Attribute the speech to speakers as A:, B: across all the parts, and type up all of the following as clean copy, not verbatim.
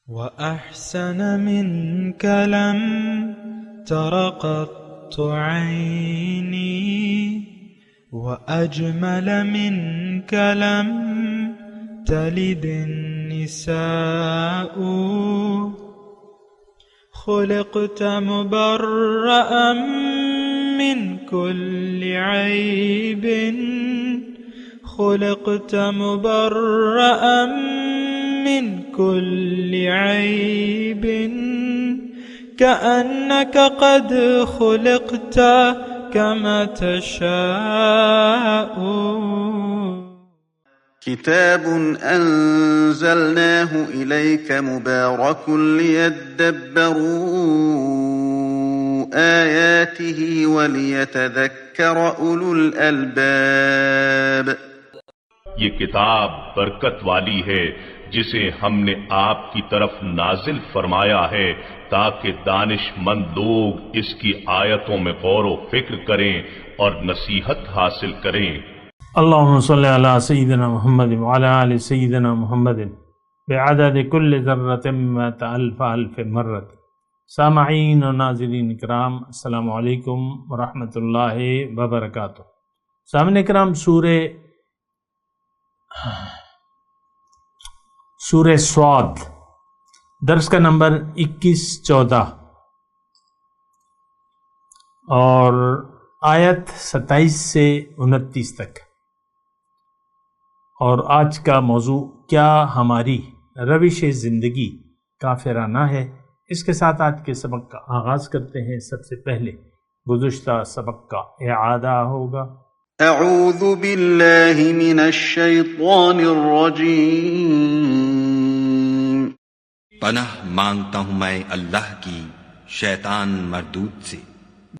A: وأحسن منك لم تر قط عيني وأجمل منك لم تلد النساء خلقت مبرأ من كل عيب خلقت مبرأ من كل عيب كأنك قد خلقت كما تشاء.
B: كتاب أنزلناه إليك مبارك ليدبروا آياته وليتذكر أولو الألباب.
C: یہ کتاب برکت والی ہے جسے ہم نے آپ کی طرف نازل فرمایا ہے تاکہ دانش مند لوگ اس کی آیتوں میں غور و فکر کریں اور نصیحت حاصل کریں.
D: اللہم صلی علی سیدنا محمد وعلی آل سیدنا محمد بعدد کل ذرۃ مئۃ الف الف مرۃ. سامعین و ناظرین کرام، السلام علیکم ورحمۃ اللہ وبرکاتہ. سامعین کرام، سورہ صاد درس کا نمبر 21-14 اور آیت 27 سے 29 تک. اور آج کا موضوع کیا ہماری روش زندگی کافرانہ ہے. اس کے ساتھ آج کے سبق کا آغاز کرتے ہیں. سب سے پہلے گزشتہ سبق کا اعادہ ہوگا.
B: اعوذ باللہ من الشیطان الرجیم.
E: پناہ مانگتا ہوں میں اللہ کی شیطان مردود سے.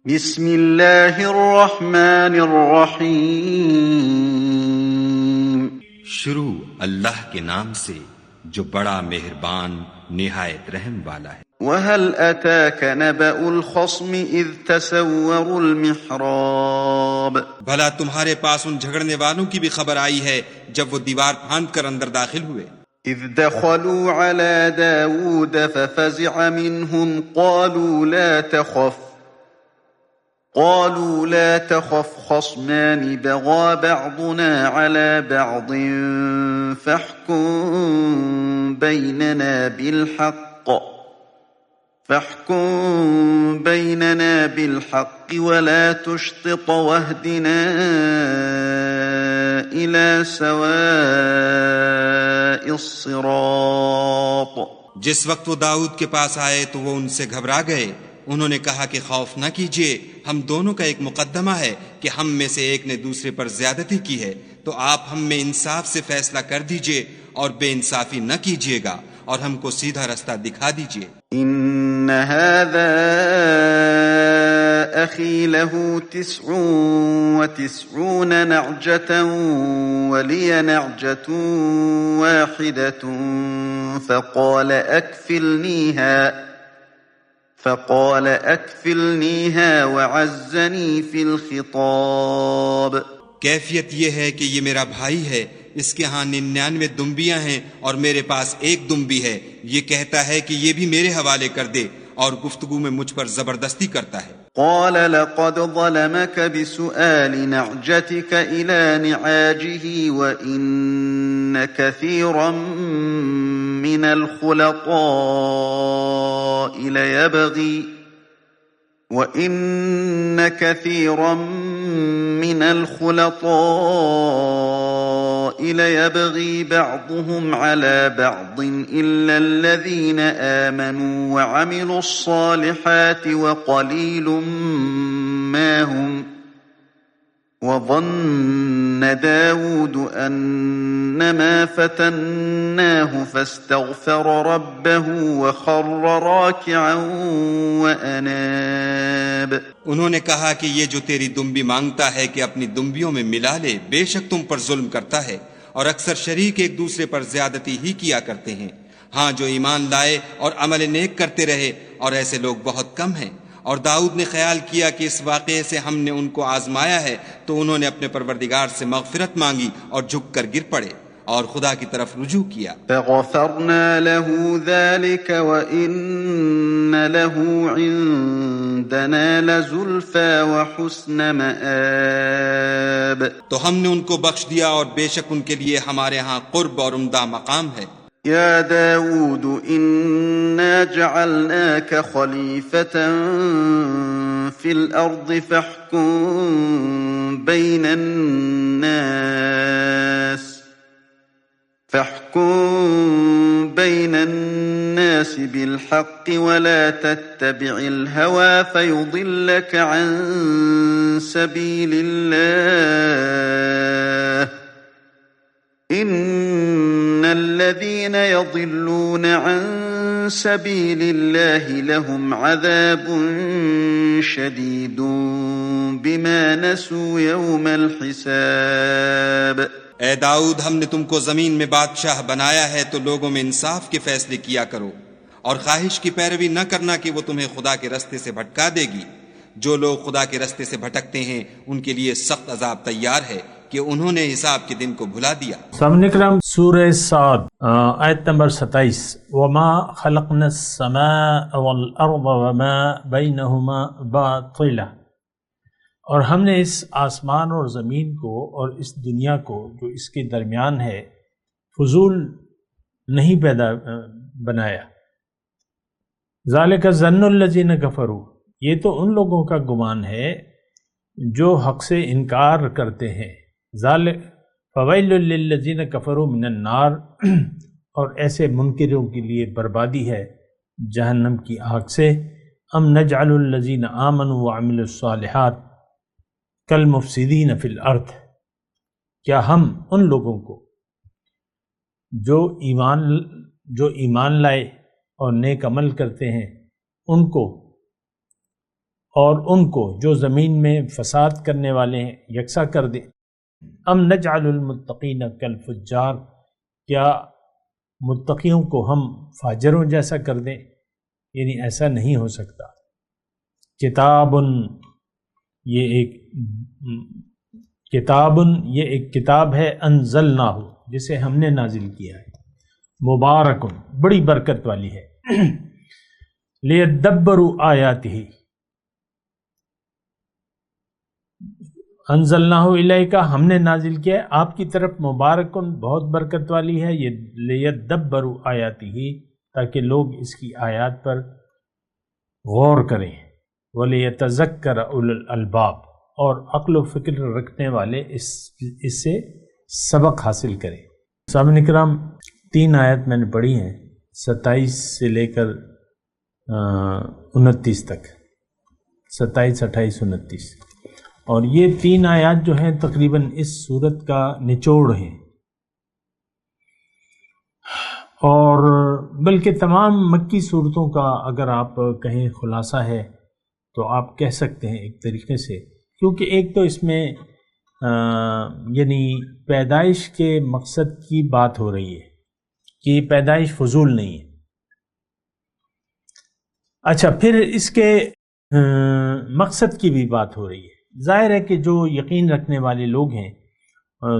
B: بسم اللہ الرحمن الرحیم.
E: شروع اللہ کے نام سے جو بڑا مہربان نہایت رحم والا ہے.
B: وَهَلْ أَتَاكَ نَبَأُ الْخَصْمِ إِذْ تَسَوَّرُوا الْمِحْرَابَ.
E: بھلا تمہارے پاس ان جھگڑنے والوں کی بھی خبر آئی ہے جب وہ دیوار پھاند کر اندر داخل ہوئے.
B: إِذْ دَخَلُوا عَلَى دَاوُودَ فَفَزِعَ مِنْهُمْ قالوا لا تخف خصمان بغى بعضنا على بعض فاحكم بيننا بالحق ولا تشطط واهدنا إلى سواء الصراط.
E: جس وقت وہ داؤد کے پاس آئے تو وہ ان سے گھبرا گئے. انہوں نے کہا کہ خوف نہ کیجیے، ہم دونوں کا ایک مقدمہ ہے کہ ہم میں سے ایک نے دوسرے پر زیادتی کی ہے، تو آپ ہم میں انصاف سے فیصلہ کر دیجیے اور بے انصافی نہ کیجیے گا اور ہم کو سیدھا رستہ دکھا دیجیے.
B: ان هذا اخی له 99 نعجة ولی نعجة واحدة فقال اکفلنیها وعزنی فی الخطاب.
E: کیفیت یہ ہے کہ یہ میرا بھائی ہے، اس کے ہاں 99 دمبیاں ہیں اور میرے پاس ایک دمبی ہے. یہ کہتا ہے کہ یہ بھی میرے حوالے کر دے اور گفتگو میں مجھ پر زبردستی کرتا ہے.
B: قال لقد ظلمك بسؤال نعجتك إلى نعاجه وإن كثيرا من الخلطاء ليبغي بعضهم على بعض إلا الذين آمنوا وعملوا الصالحات وقليل ما هم. وظن داود أنما فتناه فاستغفر ربه وخر راكعا وأناب.
E: انہوں نے کہا کہ یہ جو تیری دمبی مانگتا ہے کہ اپنی دمبیوں میں ملا لے، بے شک تم پر ظلم کرتا ہے اور اکثر شریک ایک دوسرے پر زیادتی ہی کیا کرتے ہیں. ہاں جو ایمان لائے اور عمل نیک کرتے رہے، اور ایسے لوگ بہت کم ہیں. اور داؤد نے خیال کیا کہ اس واقعے سے ہم نے ان کو آزمایا ہے، تو انہوں نے اپنے پروردگار سے مغفرت مانگی اور جھک کر گر پڑے اور خدا کی طرف رجوع کیا۔
B: فغفرنا له ذلك وإن له عندنا لزلفى وحسن مآب۔
E: تو ہم نے ان کو بخش دیا اور بے شک ان کے لیے ہمارے ہاں قرب اور عمدہ مقام ہے۔
B: يا داود إنا جعلناك خليفة في الأرض فاحكم بين الناس بالحق ولا تتبع الهوى فيضلك عن سبيل الله إن الذين يضلون عن سبيل الله لهم عذاب شديد بما نسوا يوم الحساب۔
E: اے داؤد، ہم نے تم کو زمین میں بادشاہ بنایا ہے تو لوگوں میں انصاف کے فیصلے کیا کرو اور خواہش کی پیروی نہ کرنا کہ وہ تمہیں خدا کے رستے سے بھٹکا دے گی۔ جو لوگ خدا کے رستے سے بھٹکتے ہیں ان کے لیے سخت عذاب تیار ہے کہ انہوں نے حساب کے دن کو بھلا دیا۔
D: سامعین اکرام، سورہ صاد آیت نمبر 27، وما خلقنا السماء والارض وما بینہما باطلا، اور ہم نے اس آسمان اور زمین کو اور اس دنیا کو جو اس کے درمیان ہے فضول نہیں بنایا۔ ذالک ظن الذین کفروا، یہ تو ان لوگوں کا گمان ہے جو حق سے انکار کرتے ہیں۔ ذالک فویل للذین کفروا من النار، اور ایسے منکروں کے لیے بربادی ہے جہنم کی آگ سے۔ ام نجعل الذین آمنوا وعملوا الصالحات کالمفسدین فی الارض، کیا ہم ان لوگوں کو جو ایمان لائے اور نیک عمل کرتے ہیں ان کو جو زمین میں فساد کرنے والے ہیں یکساں کر دیں؟ ام نجعل المتقین کالفجار، کیا متقیوں کو ہم فاجروں جیسا کر دیں؟ یعنی ایسا نہیں ہو سکتا۔ یہ ایک کتاب ہے، انزلناہ، جسے ہم نے نازل کیا ہے، مبارکن، بڑی برکت والی ہے، لیدبروا آیاتہ، انزلناہ الیک، ہم نے نازل کیا ہے آپ کی طرف، مبارکن، بہت برکت والی ہے، یہ لیدبروا آیاتہ، تاکہ لوگ اس کی آیات پر غور کریں، وَلِيَتَذَكَّرَ أُولُو الْأَلْبَابِ، اور عقل و فکر رکھنے والے اس سے سبق حاصل کریں۔ سامعین اکرام، 3 آیت میں نے پڑھی ہیں، 27 سے لے کر 29 تک، 27، 28، 29، اور یہ 3 آیات جو ہیں تقریباً اس سورت کا نچوڑ ہیں، اور بلکہ تمام مکی صورتوں کا اگر آپ کہیں خلاصہ ہے تو آپ کہہ سکتے ہیں ایک طریقے سے، کیونکہ ایک تو اس میں یعنی پیدائش کے مقصد کی بات ہو رہی ہے کہ پیدائش فضول نہیں ہے۔ اچھا، پھر اس کے مقصد کی بھی بات ہو رہی ہے۔ ظاہر ہے کہ جو یقین رکھنے والے لوگ ہیں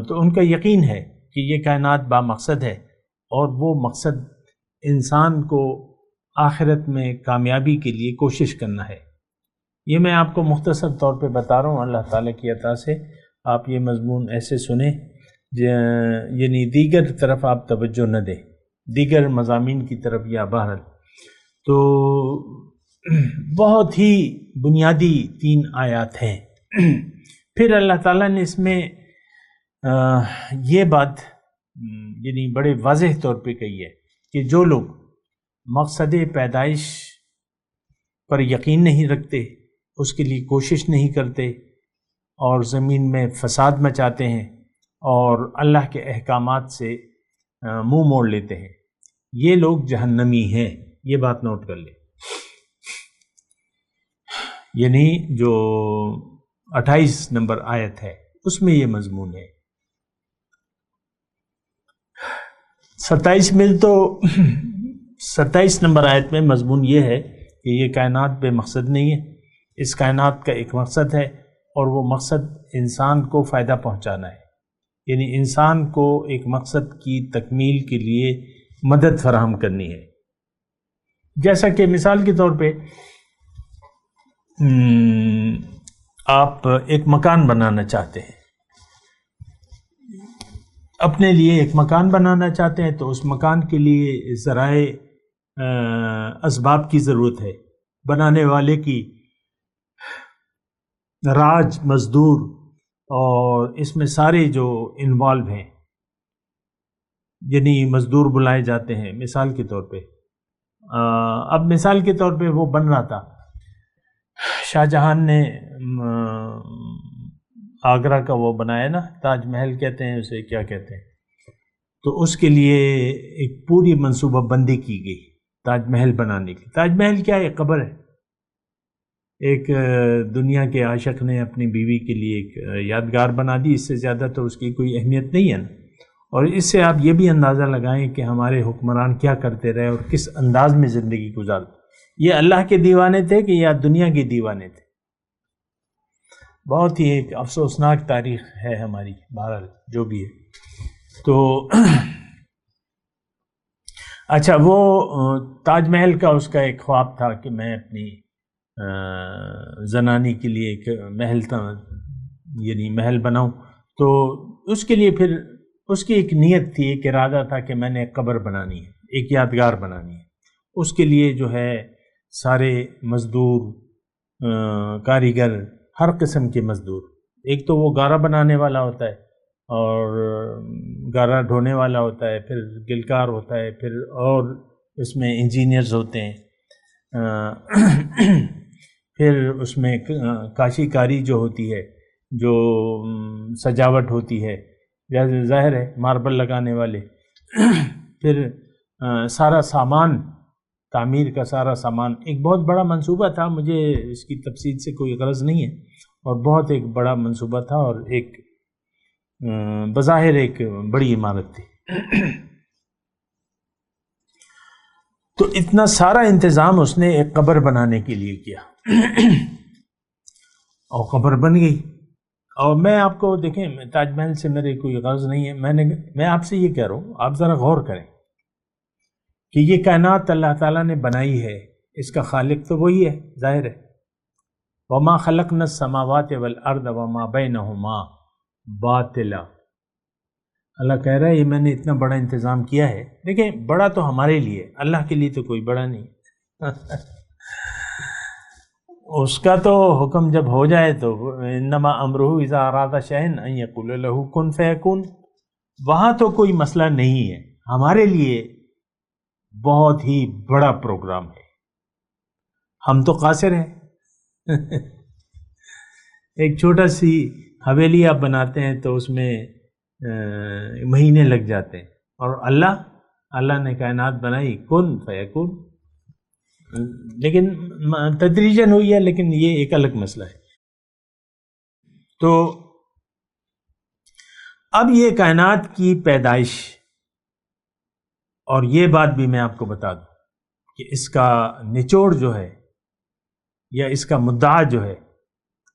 D: تو ان کا یقین ہے کہ یہ کائنات با مقصد ہے، اور وہ مقصد انسان کو آخرت میں کامیابی کے لیے کوشش کرنا ہے۔ یہ میں آپ کو مختصر طور پہ بتا رہا ہوں، اللہ تعالیٰ کی عطا سے آپ یہ مضمون ایسے سنیں، یعنی دیگر طرف آپ توجہ نہ دیں، دیگر مضامین کی طرف، یا بہرحال تو بہت ہی بنیادی 3 آیات ہیں۔ پھر اللہ تعالیٰ نے اس میں یہ بات یعنی بڑے واضح طور پہ کہی ہے کہ جو لوگ مقصد پیدائش پر یقین نہیں رکھتے، اس کے لیے کوشش نہیں کرتے، اور زمین میں فساد مچاتے ہیں اور اللہ کے احکامات سے منہ موڑ لیتے ہیں، یہ لوگ جہنمی ہیں۔ یہ بات نوٹ کر لیں، یعنی جو 28 نمبر آیت ہے اس میں یہ مضمون ہے۔ 27 نمبر آیت میں مضمون یہ ہے کہ یہ کائنات بے مقصد نہیں ہے، اس کائنات کا ایک مقصد ہے، اور وہ مقصد انسان کو فائدہ پہنچانا ہے۔ یعنی انسان کو ایک مقصد کی تکمیل کے لیے مدد فراہم کرنی ہے. جیسا کہ مثال کے طور پہ آپ ایک مکان بنانا چاہتے ہیں، اپنے لیے ایک مکان بنانا چاہتے ہیں، تو اس مکان کے لیے ذرائع اسباب کی ضرورت ہے، بنانے والے کی، راج، مزدور، اور اس میں سارے جو انوالو ہیں، یعنی مزدور بلائے جاتے ہیں. مثال کے طور پہ اب مثال کے طور پہ وہ بن رہا تھا، شاہ جہان نے آگرہ کا وہ بنایا نا، تاج محل کہتے ہیں اسے، کیا کہتے ہیں، تو اس کے لیے ایک پوری منصوبہ بندی کی گئی تاج محل بنانے کی. تاج محل کیا ہے؟ قبر ہے. ایک دنیا کے عاشق نے اپنی بیوی کے لیے ایک یادگار بنا دی، اس سے زیادہ تو اس کی کوئی اہمیت نہیں ہے نا. اور اس سے آپ یہ بھی اندازہ لگائیں کہ ہمارے حکمران کیا کرتے رہے اور کس انداز میں زندگی گزارتے. یہ اللہ کے دیوانے تھے کہ یا دنیا کے دیوانے تھے؟ بہت ہی ایک افسوسناک تاریخ ہے ہماری، بہرحال جو بھی ہے. تو اچھا، وہ تاج محل کا اس کا ایک خواب تھا کہ میں اپنی زنانی کے لیے ایک محل یعنی محل بناؤں. تو اس کے لیے پھر اس کی ایک نیت تھی، ایک ارادہ تھا کہ میں نے ایک قبر بنانی ہے، ایک یادگار بنانی ہے. اس کے لیے جو ہے سارے مزدور، کاریگر، ہر قسم کے مزدور، ایک تو وہ گارا بنانے والا ہوتا ہے اور گارا ڈھونے والا ہوتا ہے، پھر گلکار ہوتا ہے، پھر اور اس میں انجینئرز ہوتے ہیں، پھر اس میں کاشی کاری جو ہوتی ہے، جو سجاوٹ ہوتی ہے، ظاہر ہے ماربل لگانے والے، پھر سارا سامان، تعمیر کا سارا سامان. ایک بہت بڑا منصوبہ تھا، مجھے اس کی تفصیل سے کوئی غرض نہیں ہے، اور بہت ایک بڑا منصوبہ تھا اور ایک بظاہر ایک بڑی عمارت تھی. تو اتنا سارا انتظام اس نے ایک قبر بنانے کے لیے کیا اور قبر بن گئی. اور میں آپ کو دیکھیں، تاج محل سے میرے کوئی غرض نہیں ہے، میں آپ سے یہ کہہ رہا ہوں، آپ ذرا غور کریں کہ یہ کائنات اللہ تعالیٰ نے بنائی ہے، اس کا خالق تو وہی ہے، ظاہر ہے. وَمَا خَلَقْنَا السَّمَاوَاتِ وَالْأَرْضَ وَمَا بَيْنَهُمَا باطلا. اللہ کہہ رہا ہے یہ میں نے اتنا بڑا انتظام کیا ہے. دیکھیں، بڑا تو ہمارے لیے، اللہ کے لیے تو کوئی بڑا نہیں. اس کا تو حکم جب ہو جائے تو انما امرہ اذا اراد شیئا ان یقول له کن فیکون. وہاں تو کوئی مسئلہ نہیں ہے، ہمارے لیے بہت ہی بڑا پروگرام ہے، ہم تو قاصر ہیں. ایک چھوٹا سی حویلی آپ بناتے ہیں تو اس میں مہینے لگ جاتے ہیں، اور اللہ نے کائنات بنائی کن فیکون. لیکن تدریجاً ہوئی ہے، لیکن یہ ایک الگ مسئلہ ہے. تو اب یہ کائنات کی پیدائش، اور یہ بات بھی میں آپ کو بتا دوں کہ اس کا نچوڑ جو ہے یا اس کا مدعا جو ہے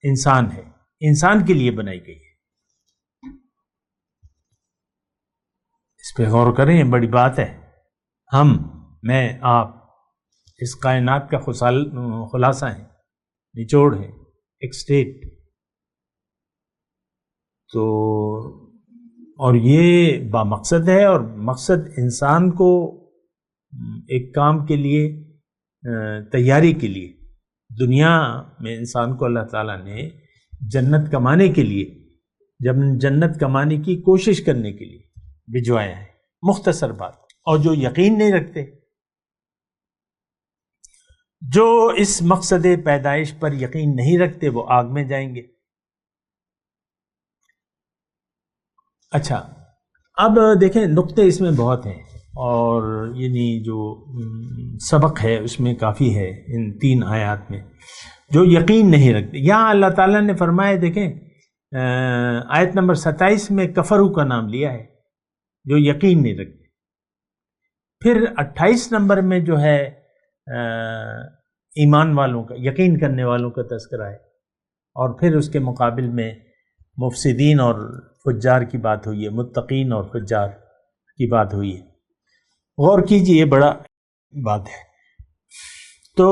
D: انسان ہے، انسان کے لیے بنائی گئی ہے. اس پہ غور کریں، یہ بڑی بات ہے. میں، آپ اس کائنات کا خلاصہ ہیں، نچوڑ ہیں، ایک سٹیٹ. تو اور یہ بامقصد ہے، اور مقصد انسان کو ایک کام کے لیے، تیاری کے لیے، دنیا میں انسان کو اللہ تعالیٰ نے جنت کمانے کے لیے، جب جنت کمانے کی کوشش کرنے کے لیے بھجوایا ہے. مختصر بات. اور جو یقین نہیں رکھتے، جو اس مقصد پیدائش پر یقین نہیں رکھتے، وہ آگ میں جائیں گے. اچھا، اب دیکھیں، نقطے اس میں بہت ہیں، اور یعنی جو سبق ہے اس میں کافی ہے ان 3 آیات میں. جو یقین نہیں رکھتے، یہاں اللہ تعالیٰ نے فرمایا، دیکھیں آیت نمبر 27 میں کفرو کا نام لیا ہے، جو یقین نہیں رکھتے. پھر 28 نمبر میں جو ہے ایمان والوں کا، یقین کرنے والوں کا تذکرہ ہے، اور پھر اس کے مقابل میں مفسدین اور فجار کی بات ہوئی ہے، متقین اور فجار کی بات ہوئی ہے. غور کیجئے، یہ بڑا بات ہے. تو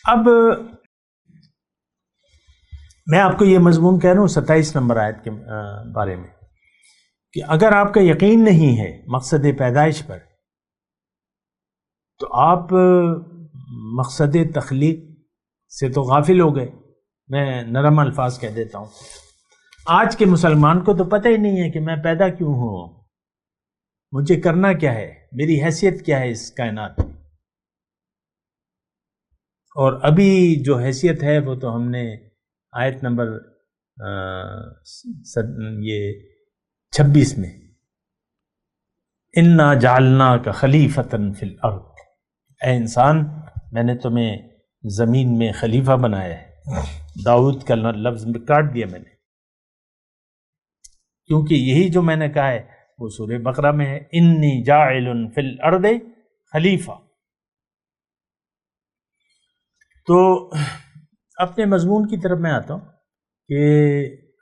D: اب میں آپ کو یہ مضمون کہہ رہا ہوں 27 نمبر آیت کے بارے میں، کہ اگر آپ کا یقین نہیں ہے مقصد پیدائش پر تو آپ مقصد تخلیق سے تو غافل ہو گئے. میں نرم الفاظ کہہ دیتا ہوں، آج کے مسلمان کو تو پتہ ہی نہیں ہے کہ میں پیدا کیوں ہوں، مجھے کرنا کیا ہے، میری حیثیت کیا ہے اس کائنات میں. اور ابھی جو حیثیت ہے وہ تو ہم نے آیت نمبر 26 میں اِنَّا جَعَلْنَاكَ خَلِيفَةً فِي الْأَرْضِ، اے انسان میں نے تمہیں زمین میں خلیفہ بنایا ہے. داؤد کا لفظ کاٹ دیا میں نے، کیونکہ یہی جو میں نے کہا ہے وہ سورہ بقرہ میں ہے، انی جاعل فی الارض خلیفہ. تو اپنے مضمون کی طرف میں آتا ہوں کہ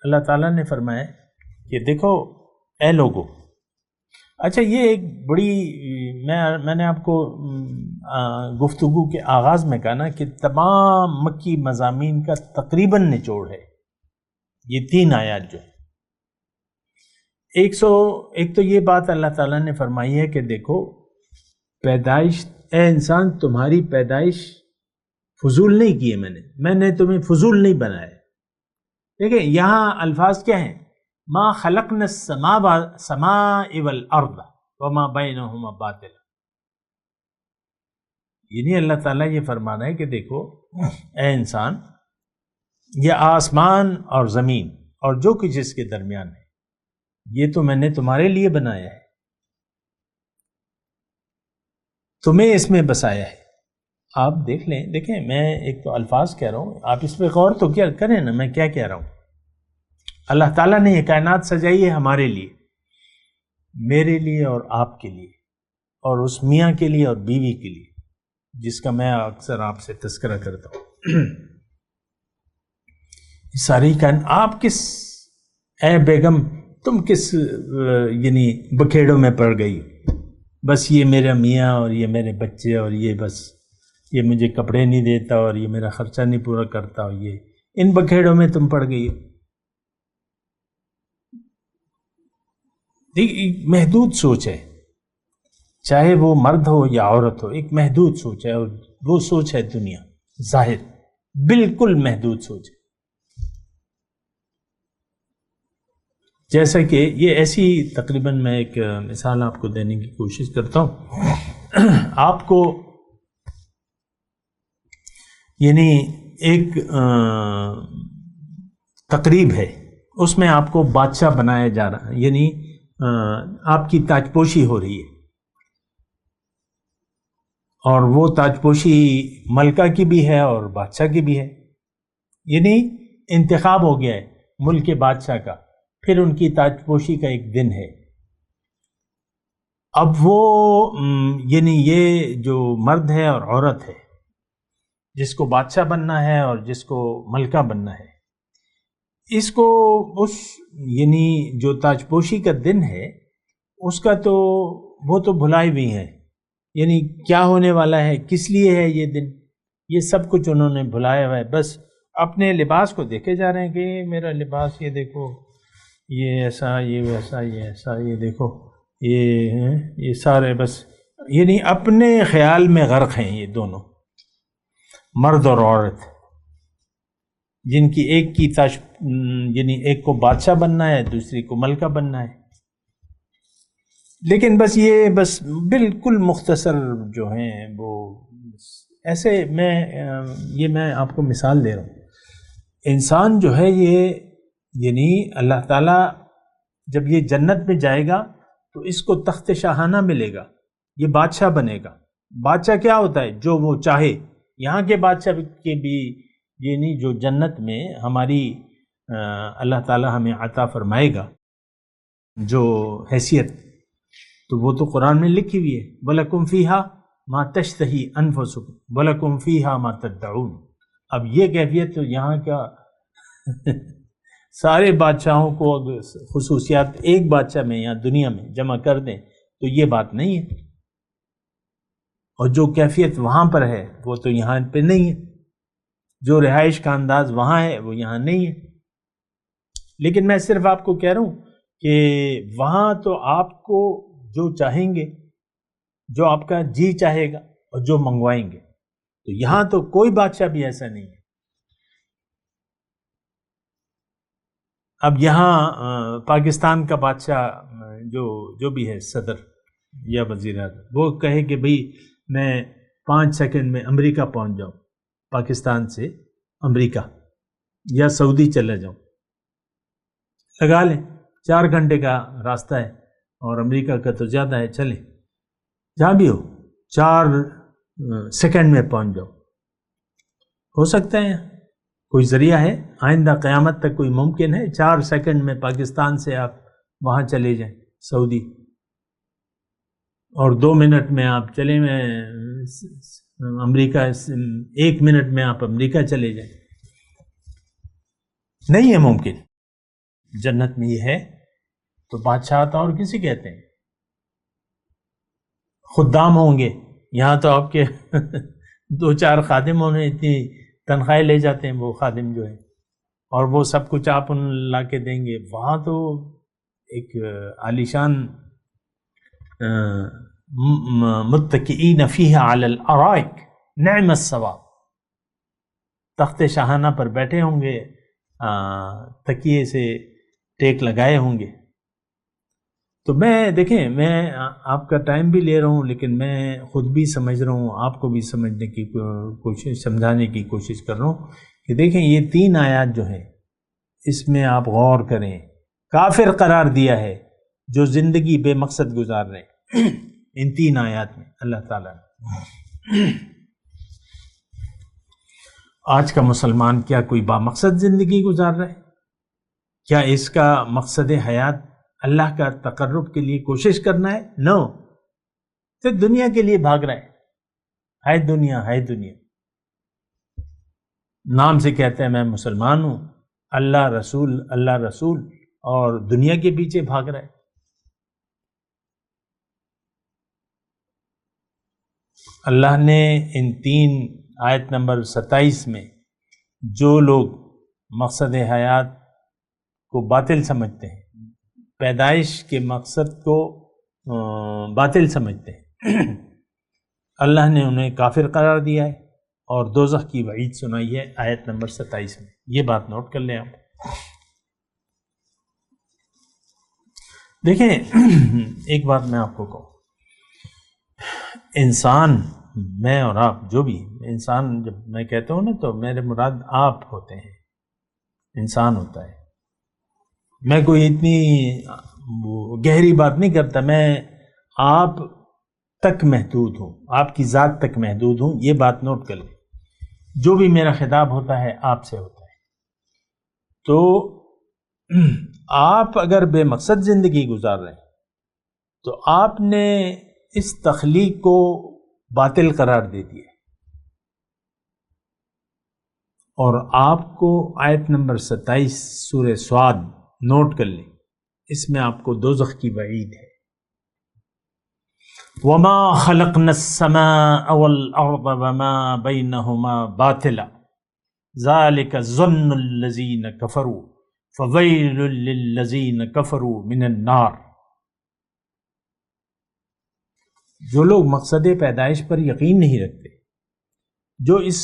D: اللہ تعالیٰ نے فرمایا کہ دیکھو اے لوگو. اچھا، یہ ایک بڑی میں نے آپ کو گفتگو کے آغاز میں کہا نا کہ تمام مکی مضامین کا تقریباً نچوڑ ہے یہ 3 آیات جو. ایک تو یہ بات اللہ تعالیٰ نے فرمائی ہے کہ دیکھو پیدائش، اے انسان تمہاری پیدائش فضول نہیں کی ہے میں نے تمہیں فضول نہیں بنایا. دیکھیں یہاں الفاظ کیا ہیں، ما خلقنا السماء والارض وما بینہما باطلا. یعنی اللہ تعالیٰ یہ فرمانا ہے کہ دیکھو اے انسان، یہ آسمان اور زمین اور جو کچھ اس کے درمیان ہے یہ تو میں نے تمہارے لیے بنایا ہے، تمہیں اس میں بسایا ہے. آپ دیکھیں میں ایک تو الفاظ کہہ رہا ہوں، آپ اس پہ غور تو کیا کریں نا میں کیا کہہ رہا ہوں. اللہ تعالیٰ نے یہ کائنات سجائی ہے ہمارے لیے، میرے لیے اور آپ کے لیے، اور اس میاں کے لیے اور بیوی کے لیے جس کا میں اکثر آپ سے تذکرہ کرتا ہوں. ساری آپ کس، اے بیگم تم کس یعنی بکھیڑوں میں پڑ گئی، بس یہ میرا میاں اور یہ میرے بچے اور یہ بس یہ مجھے کپڑے نہیں دیتا اور یہ میرا خرچہ نہیں پورا کرتا اور یہ ان بکھیڑوں میں تم پڑ گئی. ایک محدود سوچ ہے، چاہے وہ مرد ہو یا عورت ہو، ایک محدود سوچ ہے، اور وہ سوچ ہے دنیا ظاہر، بالکل محدود سوچ ہے. جیسا کہ یہ ایسی تقریباً میں ایک مثال آپ کو دینے کی کوشش کرتا ہوں. آپ کو یعنی ایک تقریب ہے، اس میں آپ کو بادشاہ بنایا جا رہا ہے، یعنی آپ کی تاج پوشی ہو رہی ہے، اور وہ تاج پوشی ملکہ کی بھی ہے اور بادشاہ کی بھی ہے. یعنی انتخاب ہو گیا ہے ملک کے بادشاہ کا، پھر ان کی تاج پوشی کا ایک دن ہے. اب وہ یعنی یہ جو مرد ہے اور عورت ہے، جس کو بادشاہ بننا ہے اور جس کو ملکہ بننا ہے، اس کو اس یعنی جو تاج پوشی کا دن ہے اس کا تو وہ تو بھلائے بھی ہیں، یعنی کیا ہونے والا ہے، کس لیے ہے یہ دن، یہ سب کچھ انہوں نے بھلایا ہوا ہے. بس اپنے لباس کو دیکھے جا رہے ہیں کہ یہ میرا لباس، یہ دیکھو یہ ایسا، یہ ویسا، یہ ایسا، یہ دیکھو یہ سارے بس یعنی اپنے خیال میں غرق ہیں. یہ دونوں مرد اور عورت، جن کی ایک کی یعنی ایک کو بادشاہ بننا ہے، دوسری کو ملکہ بننا ہے. لیکن بس یہ بس بالکل مختصر جو ہیں وہ ایسے میں آپ کو مثال دے رہا ہوں. انسان جو ہے یہ یعنی اللہ تعالیٰ جب یہ جنت میں جائے گا تو اس کو تخت شاہانہ ملے گا، یہ بادشاہ بنے گا. بادشاہ کیا ہوتا ہے؟ جو وہ چاہے. یہاں کے بادشاہ کے بھی یعنی جو جنت میں ہماری اللہ تعالیٰ ہمیں عطا فرمائے گا جو حیثیت، تو وہ تو قرآن میں لکھی ہوئی ہے، وَلَكُمْ فِيهَا مَا تَشْتَهِي أَنفُسُكُمْ وَلَكُمْ فِيهَا مَا تَدَّعُونَ. اب یہ کیفیت تو یہاں کا سارے بادشاہوں کو خصوصیات ایک بادشاہ میں یا دنیا میں جمع کر دیں تو یہ بات نہیں ہے، اور جو کیفیت وہاں پر ہے وہ تو یہاں پہ نہیں ہے، جو رہائش کا انداز وہاں ہے وہ یہاں نہیں ہے۔ لیکن میں صرف آپ کو کہہ رہا ہوں کہ وہاں تو آپ کو جو چاہیں گے، جو آپ کا جی چاہے گا اور جو منگوائیں گے، تو یہاں تو کوئی بادشاہ بھی ایسا نہیں ہے۔ اب یہاں پاکستان کا بادشاہ جو بھی ہے، صدر یا وزیر اعظم، وہ کہے کہ بھئی میں 5 سیکنڈ میں امریکہ پہنچ جاؤں، پاکستان سے امریکہ یا سعودی چلا جاؤں، لگا لیں 4 گھنٹے کا راستہ ہے، اور امریکہ کا تو زیادہ ہے، چلیں جہاں بھی ہو 4 سیکنڈ میں پہنچ جاؤ۔ ہو سکتا ہے کوئی ذریعہ ہے؟ آئندہ قیامت تک کوئی ممکن ہے 4 سیکنڈ میں پاکستان سے آپ وہاں چلے جائیں سعودی، اور 2 منٹ میں آپ چلے میں امریکہ، 1 منٹ میں آپ امریکہ چلے جائیں؟ نہیں ہے ممکن۔ جنت میں یہ ہے تو بادشاہت اور کسی کہتے ہیں؟ خدام ہوں گے، یہاں تو آپ کے 2-4 خادم ہونے اتنی تنخواہیں لے جاتے ہیں وہ خادم جو ہیں، اور وہ سب کچھ آپ ان لا کے دیں گے۔ وہاں تو ایک عالیشان متکئین فیہا علی الارائک نعم الثواب، تخت شاہانہ پر بیٹھے ہوں گے، تکیے سے ٹیک لگائے ہوں گے۔ تو دیکھیں میں آپ کا ٹائم بھی لے رہا ہوں، لیکن میں خود بھی سمجھ رہا ہوں، آپ کو بھی سمجھنے کی کوشش، سمجھانے کی کوشش کر رہا ہوں کہ دیکھیں یہ 3 آیات جو ہیں اس میں آپ غور کریں، کافر قرار دیا ہے جو زندگی بے مقصد گزار رہے ہیں ان 3 آیات میں اللہ تعالیٰ نے۔ آج کا مسلمان کیا کوئی بامقصد زندگی گزار رہا ہے؟ کیا اس کا مقصد حیات اللہ کا تقرب کے لیے کوشش کرنا ہے؟ نو، صرف دنیا کے لیے بھاگ رہا ہے، ہے دنیا، ہے دنیا، نام سے کہتا ہے میں مسلمان ہوں، اللہ رسول اللہ رسول، اور دنیا کے پیچھے بھاگ رہا ہے۔ اللہ نے ان 3 آیت نمبر 27 میں جو لوگ مقصد حیات کو باطل سمجھتے ہیں، پیدائش کے مقصد کو باطل سمجھتے ہیں، اللہ نے انہیں کافر قرار دیا ہے اور دوزخ کی وعید سنائی ہے آیت نمبر 27 میں۔ یہ بات نوٹ کر لیں آپ۔ دیکھیں ایک بات میں آپ کو کہوں، انسان، میں اور آپ جو بھی انسان، جب میں کہتا ہوں نا تو میرے مراد آپ ہوتے ہیں، انسان ہوتا ہے۔ میں کوئی اتنی گہری بات نہیں کرتا، میں آپ تک محدود ہوں، آپ کی ذات تک محدود ہوں، یہ بات نوٹ کر لیں۔ جو بھی میرا خطاب ہوتا ہے آپ سے ہوتا ہے۔ تو آپ اگر بے مقصد زندگی گزار رہے ہیں تو آپ نے اس تخلیق کو باطل قرار دے دیا، اور آپ کو آیت نمبر 27 سورہ صاد نوٹ کر لیں، اس میں آپ کو دوزخ کی وعید ہے۔ وَمَا خَلَقْنَا السَّمَاءَ وَالْأَرْضَ وَمَا بَيْنَهُمَا بَاطِلًا ذَلِكَ ظَنُّ الَّذِينَ كَفَرُوا فَوَيْلٌ لِّلَّذِينَ كَفَرُوا مِنَ النَّارِ۔ جو لوگ مقصد پیدائش پر یقین نہیں رکھتے، جو اس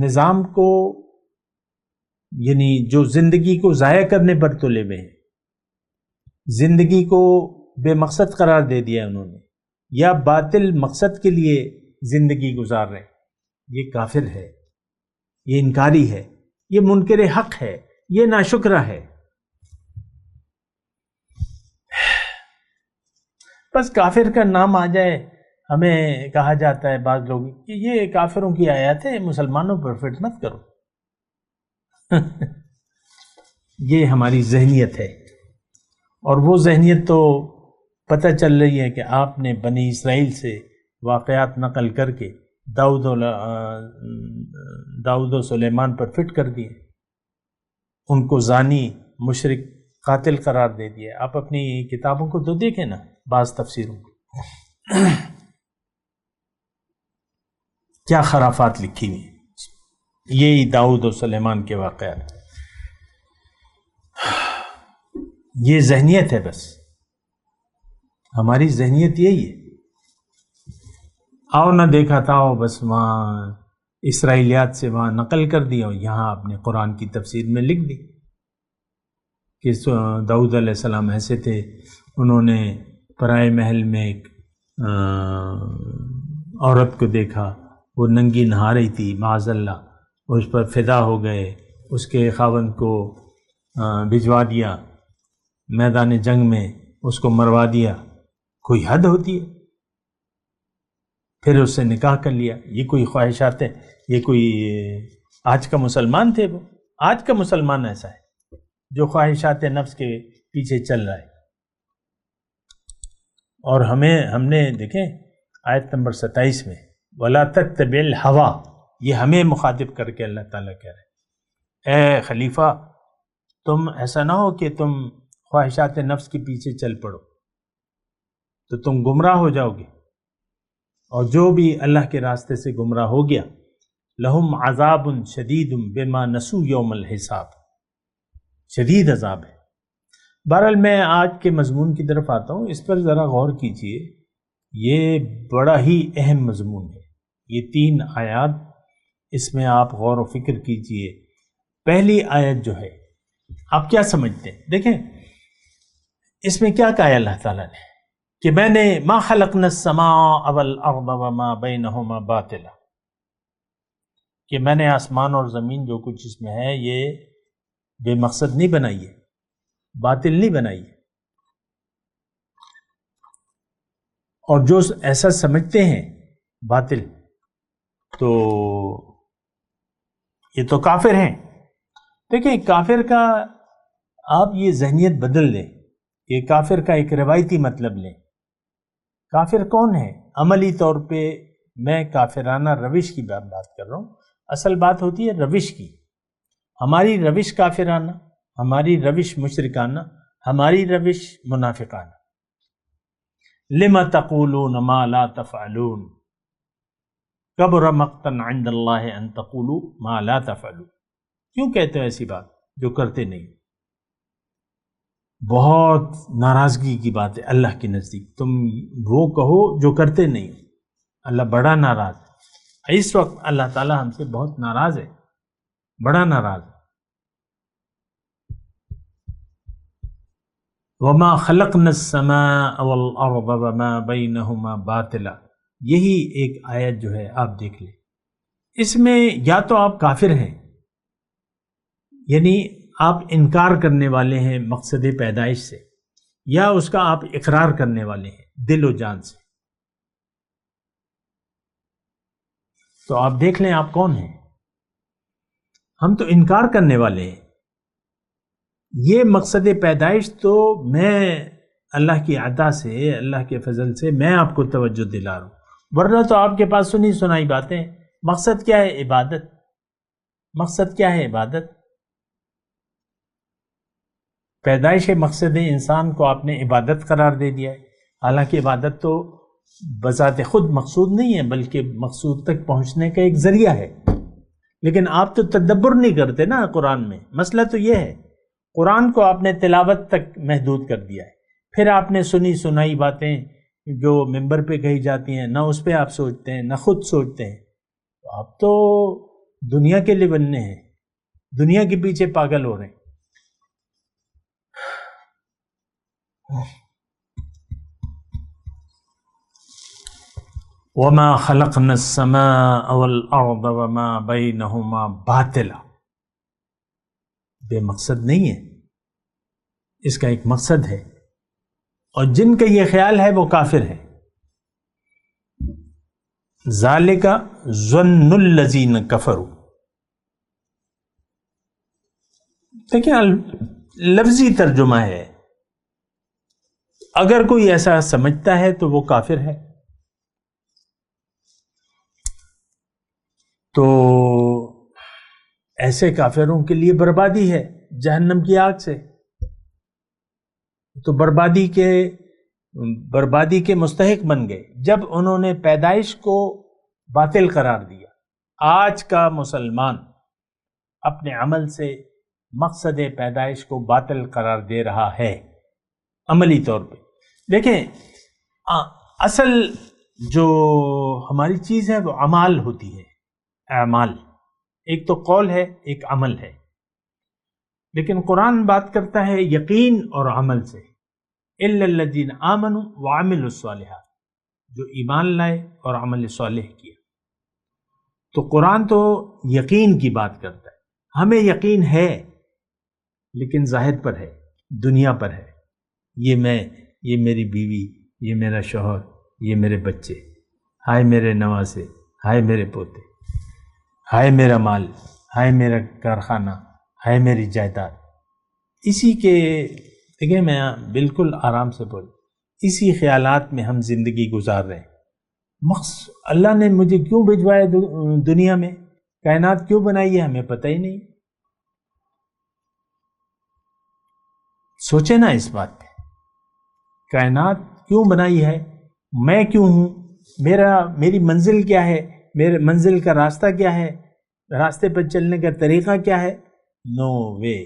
D: نظام کو، یعنی جو زندگی کو ضائع کرنے پر تلے ہوئے ہیں، زندگی کو بے مقصد قرار دے دیا انہوں نے، یا باطل مقصد کے لیے زندگی گزار رہے ہیں، یہ کافر ہے، یہ انکاری ہے، یہ منکر حق ہے، یہ ناشکرہ ہے۔ بس کافر کا نام آ جائے، ہمیں کہا جاتا ہے بعض لوگ کہ یہ کافروں کی آیات ہے، مسلمانوں پر فٹ مت کرو۔ یہ ہماری ذہنیت ہے، اور وہ ذہنیت تو پتہ چل رہی ہے کہ آپ نے بنی اسرائیل سے واقعات نقل کر کے داؤد و سلیمان پر فٹ کر دیے، ان کو زانی مشرک، قاتل قرار دے دیا۔ آپ اپنی کتابوں کو تو دیکھیں نا، بعض تفسیروں کو کیا خرافات لکھی ہوئی ہیں۔ یہی داؤد و سلیمان کے واقعات، یہ ذہنیت ہے، بس ہماری ذہنیت یہی ہے۔ آؤ نہ دیکھا تھا، بس وہاں اسرائیلیات سے وہاں نقل کر دیا اور یہاں اپنے قرآن کی تفسیر میں لکھ دی کہ داؤد علیہ السلام ایسے تھے، انہوں نے پرائے محل میں ایک عورت کو دیکھا، وہ ننگی نہا رہی تھی، معاذ اللہ، اس پر فدا ہو گئے، اس کے خاوند کو بھجوا دیا میدان جنگ میں، اس کو مروا دیا۔ کوئی حد ہوتی ہے؟ پھر اس سے نکاح کر لیا۔ یہ کوئی خواہشات ہے؟ یہ کوئی آج کا مسلمان تھے؟ وہ آج کا مسلمان ایسا ہے جو خواہشات نفس کے پیچھے چل رہا ہے۔ اور ہم نے دیکھیں آیت نمبر 27 میں وَلَا تَتَّبِعِ الْهَوَىٰ، یہ ہمیں مخاطب کر کے اللہ تعالیٰ کہہ رہے ہیں، اے خلیفہ تم ایسا نہ ہو کہ تم خواہشات نفس کے پیچھے چل پڑو تو تم گمراہ ہو جاؤ گے، اور جو بھی اللہ کے راستے سے گمراہ ہو گیا لہم عذاب شدید بما نسوا یوم الحساب، شدید عذاب ہے۔ بہرحال میں آج کے مضمون کی طرف آتا ہوں، اس پر ذرا غور کیجئے، یہ بڑا ہی اہم مضمون ہے۔ یہ 3 آیات، اس میں آپ غور و فکر کیجئے۔ پہلی آیت جو ہے، آپ کیا سمجھتے ہیں؟ دیکھیں اس میں کیا کہا اللہ تعالیٰ نے کہ میں نے ما خلقنا السماء والارض وما بینہما باطلا، کہ میں نے آسمان اور زمین جو کچھ اس میں ہے یہ بے مقصد نہیں بنائی ہے، باطل نہیں بنائی ہے۔ اور جو ایسا سمجھتے ہیں باطل، تو یہ تو کافر ہیں۔ دیکھیں کافر کا آپ یہ ذہنیت بدل لیں، یہ کافر کا ایک روایتی مطلب لیں۔ کافر کون ہے؟ عملی طور پہ میں کافرانہ روش کی بات کر رہا ہوں، اصل بات ہوتی ہے روش کی۔ ہماری روش کافرانہ، ہماری روش مشرکانہ، ہماری روش منافقانہ۔ لم تقولون ما لا تفعلون کبر مقتا عند اللہ ان تقولوا ما لا تفعلون، کیوں کہتے ہو ایسی بات جو کرتے نہیں؟ بہت ناراضگی کی بات ہے اللہ کے نزدیک، تم وہ کہو جو کرتے نہیں۔ اللہ بڑا ناراض ہے، اس وقت اللہ تعالیٰ ہم سے بہت ناراض ہے، بڑا ناراض ہے۔ وما خلقنا السماء والارض وما بینہما باطلا، یہی ایک آیت جو ہے آپ دیکھ لیں، اس میں یا تو آپ کافر ہیں، یعنی آپ انکار کرنے والے ہیں مقصد پیدائش سے، یا اس کا آپ اقرار کرنے والے ہیں دل و جان سے۔ تو آپ دیکھ لیں آپ کون ہیں۔ ہم تو انکار کرنے والے ہیں، یہ مقصد پیدائش تو میں اللہ کی عطا سے، اللہ کے فضل سے میں آپ کو توجہ دلا رہا ہوں، ورنہ تو آپ کے پاس سنی سنائی باتیں۔ مقصد کیا ہے؟ عبادت۔ مقصد کیا ہے؟ عبادت۔ پیدائش مقصد انسان کو آپ نے عبادت قرار دے دیا ہے، حالانکہ عبادت تو بذات خود مقصود نہیں ہے، بلکہ مقصود تک پہنچنے کا ایک ذریعہ ہے۔ لیکن آپ تو تدبر نہیں کرتے نا قرآن میں، مسئلہ تو یہ ہے۔ قرآن کو آپ نے تلاوت تک محدود کر دیا ہے، پھر آپ نے سنی سنائی باتیں جو ممبر پہ کہی جاتی ہیں، نہ اس پہ آپ سوچتے ہیں، نہ خود سوچتے ہیں۔ تو آپ تو دنیا کے لیے بننے ہیں، دنیا کے پیچھے پاگل ہو رہے ہیں۔ وما خلقنا السماء والارض وما بینہما باطلا، بے مقصد نہیں ہے، اس کا ایک مقصد ہے، اور جن کا یہ خیال ہے وہ کافر ہے۔ ذالک ظن الذین کفروا، دیکھیں لفظی ترجمہ ہے، اگر کوئی ایسا سمجھتا ہے تو وہ کافر ہے۔ تو ایسے کافروں کے لیے بربادی ہے۔ جہنم کی آگ سے. تو بربادی کے مستحق بن گئے جب انہوں نے پیدائش کو باطل قرار دیا. آج کا مسلمان اپنے عمل سے مقصد پیدائش کو باطل قرار دے رہا ہے عملی طور پہ. دیکھیں اصل جو ہماری چیز ہے وہ اعمال ہوتی ہے. اعمال ایک تو قول ہے، ایک عمل ہے. لیکن قرآن بات کرتا ہے یقین اور عمل سے. الا الذین آمنوا وعملوا الصالحات، جو ایمان لائے اور عمل صالح کیا. تو قرآن تو یقین کی بات کرتا ہے. ہمیں یقین ہے لیکن ظاہر پر ہے، دنیا پر ہے. یہ میں، یہ میری بیوی، یہ میرا شوہر، یہ میرے بچے، ہائے میرے نواسے، ہائے میرے پوتے، ہائے میرا مال، ہائے میرا کارخانہ، ہائے میری جائیداد. اسی کے دیکھیں میں بالکل آرام سے بول، اسی خیالات میں ہم زندگی گزار رہے ہیں. اللہ نے مجھے کیوں بھجوایا دنیا میں، کائنات کیوں بنائی ہے، ہمیں پتہ ہی نہیں. سوچیں نا اس بات پہ، کائنات کیوں بنائی ہے، میں کیوں ہوں، میری منزل کیا ہے، میرے منزل کا راستہ کیا ہے، راستے پر چلنے کا طریقہ کیا ہے. نو وے.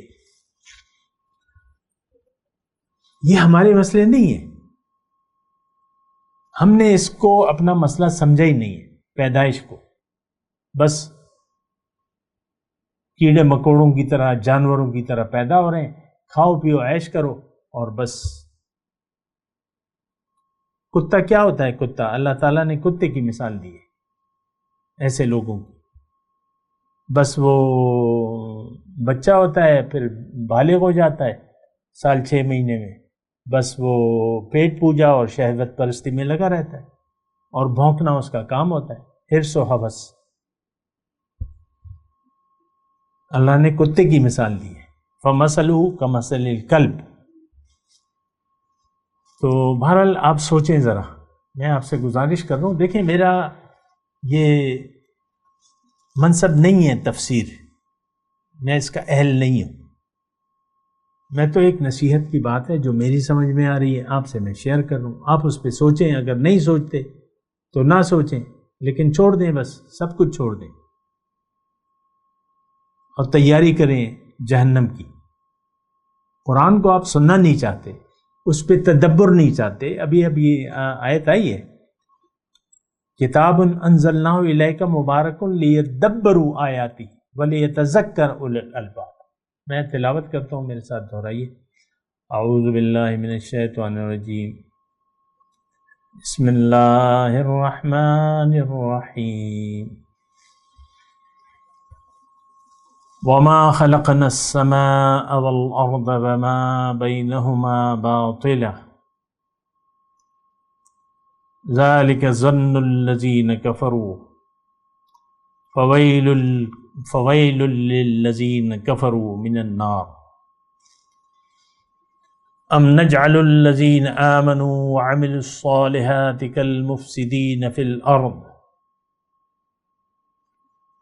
D: یہ ہمارے مسئلے نہیں ہیں. ہم نے اس کو اپنا مسئلہ سمجھا ہی نہیں ہے. پیدائش کو بس کیڑے مکوڑوں کی طرح، جانوروں کی طرح پیدا ہو رہے ہیں، کھاؤ پیو عیش کرو اور بس. کتا کیا ہوتا ہے؟ کتا، اللہ تعالیٰ نے کتے کی مثال دی ہے ایسے لوگوں کی. بس وہ بچہ ہوتا ہے، پھر بالغ ہو جاتا ہے 6 مہینے میں، بس وہ پیٹ پوجا اور شہوت پرستی میں لگا رہتا ہے اور بھونکنا اس کا کام ہوتا ہے، حرص و ہوس. اللہ نے کتے کی مثال دی ہے، فَمَثَلُهُ كَمَثَلِ الْكَلْبِ. تو بہرحال آپ سوچیں ذرا، میں آپ سے گزارش کر رہا ہوں. دیکھیں میرا یہ منصب نہیں ہے تفسیر، میں اس کا اہل نہیں ہوں. میں تو ایک نصیحت کی بات ہے جو میری سمجھ میں آ رہی ہے آپ سے میں شیئر کر رہا ہوں. آپ اس پہ سوچیں، اگر نہیں سوچتے تو نہ سوچیں، لیکن چھوڑ دیں، بس سب کچھ چھوڑ دیں اور تیاری کریں جہنم کی. قرآن کو آپ سننا نہیں چاہتے، اس پہ تدبر نہیں چاہتے. ابھی آیت آئی ہے، کتاب انزلناہ الیک مبارک لیدبروا آیاتہ ولیتذکر اولی الالباب. میں تلاوت کرتا ہوں، میرے ساتھ دہرائیے. اعوذ باللہ من الشیطان الرجیم، بسم اللہ الرحمن الرحیم. وما خلقنا السماء والأرض وما بينهما باطلا ذلك ظن الذين كفروا فويل للذين كفروا من النار. أم نجعل الذين آمنوا وعملوا الصالحات كالمفسدين في الأرض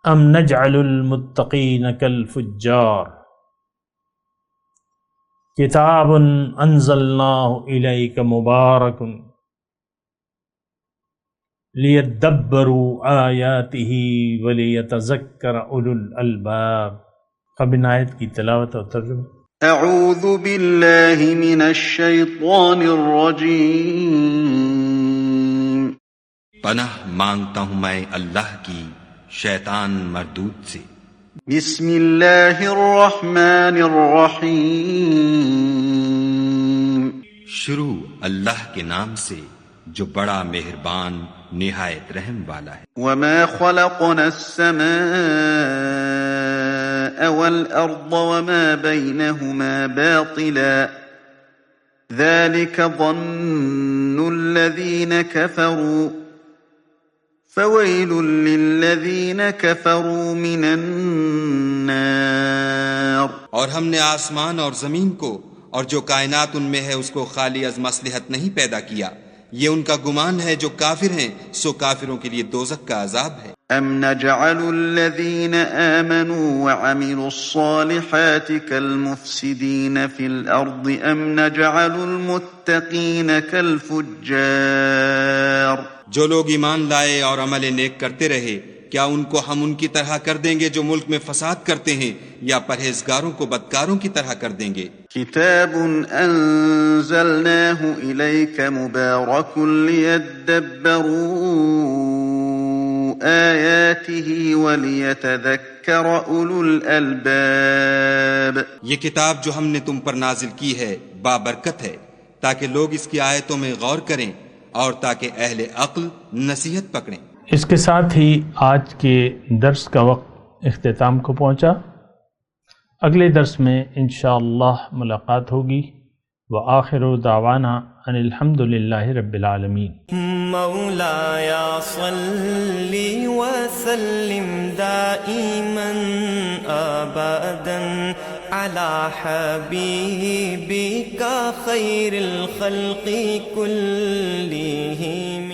D: ام نجعل المتقین کالفجار. کتاب انزلناہ الیک مبارک لیدبروا آیاتہ ولیتذکر اولو الالباب. اب ان آیت کی تلاوت اور ترجمہ.
B: اعوذ باللہ من الشیطان الرجیم.
E: پناہ مانگتا ہوں میں اللہ کی شیطان مردود سے.
B: بسم اللہ الرحمن الرحیم.
E: شروع اللہ کے نام سے جو بڑا مہربان نہایت رحم والا ہے.
B: وما خلقنا السماء والأرض وما بينهما باطلا ذلك ظن الذين كفروا فويل للذين كفروا من النار.
E: اور ہم نے آسمان اور زمین کو اور جو کائنات ان میں ہے اس کو خالی از مصلحت نہیں پیدا کیا. یہ ان کا گمان ہے جو کافر ہیں، سو کافروں کے لیے دوزخ کا عذاب ہے.
B: أَمْ نَجْعَلُ الَّذِينَ آمَنُوا وَعَمِلُوا الصَّالِحَاتِ كَالْمُفْسِدِينَ فِي الْأَرْضِ أَمْ نَجْعَلُ الْمُتَّقِينَ كَالْفُجَّارِ
E: جو لوگ ایمان لائے اور عمل نیک کرتے رہے، کیا ان کو ہم ان کی طرح کر دیں گے جو ملک میں فساد کرتے ہیں، یا پرہیزگاروں کو بدکاروں کی طرح کر دیں گے؟
B: كتاب أنزلناه إليك مبارك ليدبروا آياته وليتذكر أولو الألباب
E: یہ کتاب جو ہم نے تم پر نازل کی ہے بابرکت ہے، تاکہ لوگ اس کی آیتوں میں غور کریں اور تاکہ اہل عقل نصیحت پکڑیں۔
D: اس کے ساتھ ہی آج کے درس کا وقت اختتام کو پہنچا۔ اگلے درس میں انشاءاللہ ملاقات ہوگی۔ وآخر دعوانا ان الحمدللہ رب العالمین۔
F: مولایا صلی وسلم دائما ابدا علی حبیبک خیر الخلق کلہم۔